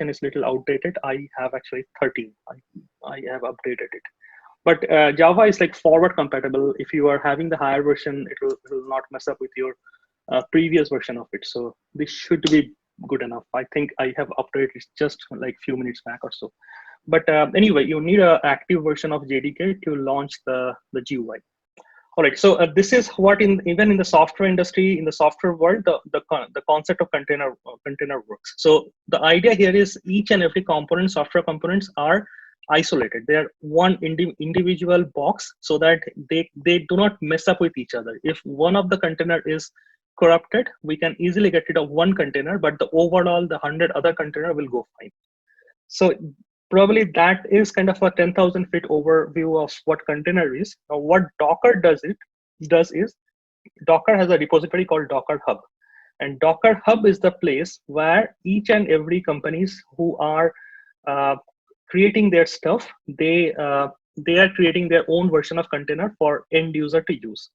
version is little outdated. I have actually 13. I have updated it. But Java is like forward compatible. If you are having the higher version, it will not mess up with your previous version of it. So this should be good enough. I think I have updated it just like few minutes back or so. But anyway, you need an active version of JDK to launch the GUI. All right, so this is what even in the software industry, in the software world, the concept of container works. So the idea here is each and every component, software components are isolated. They are one individual box so that they do not mess up with each other. If one of the container is corrupted, we can easily get rid of one container, but the overall, the 100 other container will go fine. So probably that is kind of a 10,000 feet overview of what container is. Now, what Docker does is Docker has a repository called Docker Hub, and Docker Hub is the place where each and every companies who are creating their stuff, they are creating their own version of container for end user to use.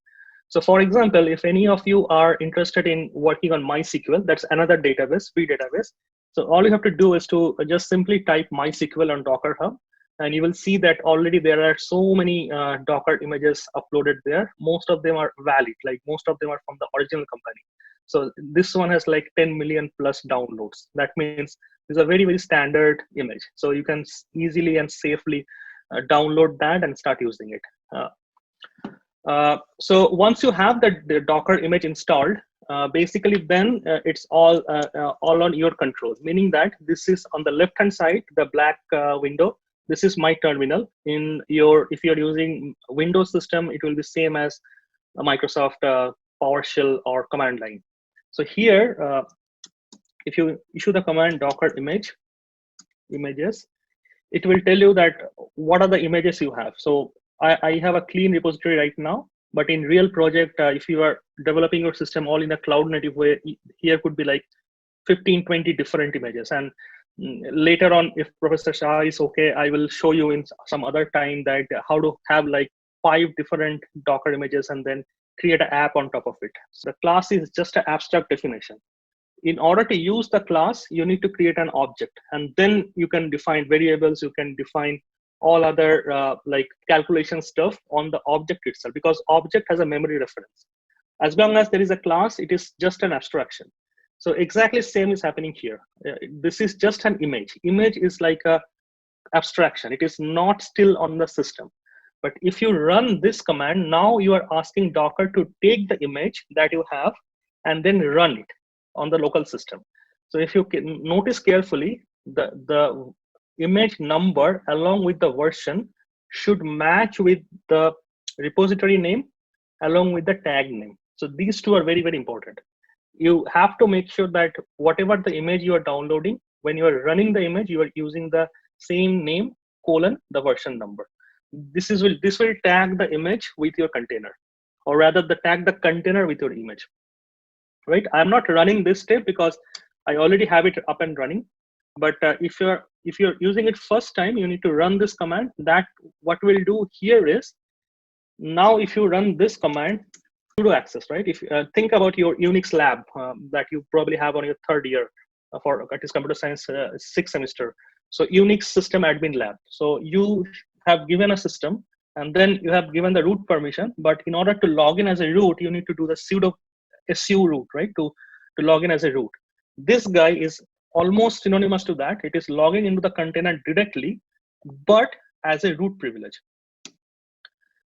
So for example, if any of you are interested in working on MySQL, that's another database, free database. So all you have to do is to just simply type MySQL on Docker Hub, and you will see that already there are so many Docker images uploaded there. Most of them are valid, like most of them are from the original company. So this one has like 10 million plus downloads. That means it's a very, very standard image. So you can easily and safely download that and start using it. So once you have the Docker image installed, basically then it's all on your control, meaning that this is on the left hand side, the black window. This is my terminal. If you're using Windows system, it will be same as a Microsoft PowerShell or command line. So here, if you issue the command docker images, it will tell you that what are the images you have. So I have a clean repository right now, but in real project, if you are developing your system all in a cloud native way, here could be like 15, 20 different images. And later on, if Professor Shah is okay, I will show you in some other time that how to have like 5 different Docker images and then create an app on top of it. So the class is just an abstract definition. In order to use the class, you need to create an object, and then you can define variables, you can define all other like calculation stuff on the object itself, because object has a memory reference. As long as there is a class, it is just an abstraction. So exactly same is happening here. This is just an image. Image is like a abstraction. It is not still on the system. But if you run this command, now you are asking Docker to take the image that you have and then run it on the local system. So if you can notice carefully, the image number along with the version should match with the repository name along with the tag name. So these two are very, very important. You have to make sure that whatever the image you are downloading, when you are running the image, you are using the same name colon the version number. This will tag the image with your container, or rather the tag the container with your image. Right? I'm not running this step because I already have it up and running. But if you're using it first time, you need to run this command. That what we'll do here is, now if you run this command, sudo access, right? If think about your Unix lab that you probably have on your 3rd year for at least computer science 6th semester. So Unix system admin lab. So you have given a system, and then you have given the root permission. But in order to log in as a root, you need to do the sudo su root, right? To log in as a root. This guy is almost synonymous to that. It is logging into the container directly, but as a root privilege.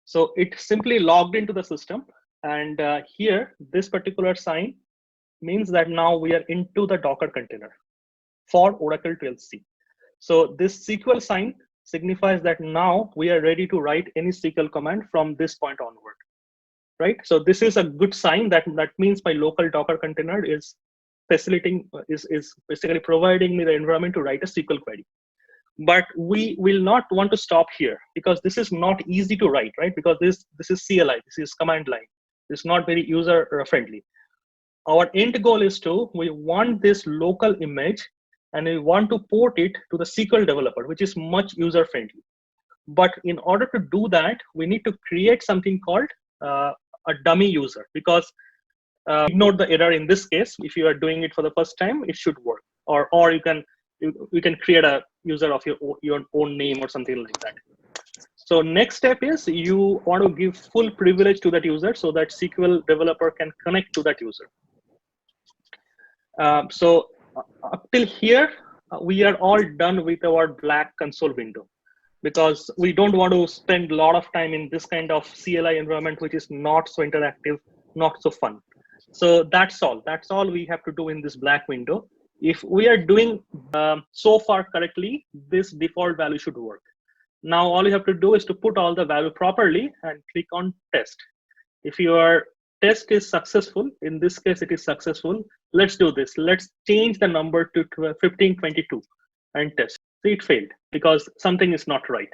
So it simply logged into the system, and here this particular sign means that now we are into the Docker container for Oracle 12c. So this SQL sign signifies that now we are ready to write any SQL command from this point onward, right? So this is a good sign that means my local Docker container is facilitating, is basically providing me the environment to write a SQL query. But we will not want to stop here, because this is not easy to write, right? Because this is CLI, this is command line. It's not very user friendly. Our end goal is we want this local image and we want to port it to the SQL developer, which is much user friendly. But in order to do that, we need to create something called a dummy user, because ignore the error in this case. If you are doing it for the first time, it should work. Or you can you can create a user of your own name or something like that. So next step is you want to give full privilege to that user so that SQL developer can connect to that user. So up till here, we are all done with our black console window, because we don't want to spend a lot of time in this kind of CLI environment, which is not so interactive, not so fun. So that's all. That's all we have to do in this black window. If we are doing so far correctly, this default value should work. Now all you have to do is to put all the value properly and click on test. If your test is successful, in this case it is successful, let's do this. Let's change the number to 1522 and test. See, it failed because something is not right.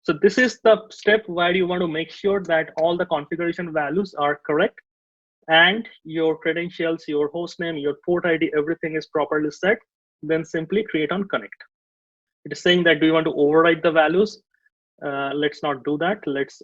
So this is the step where you want to make sure that all the configuration values are correct and your credentials, your host name, your port ID, everything is properly set. Then simply create on connect. It is saying that do you want to override the values? Let's not do that. Let's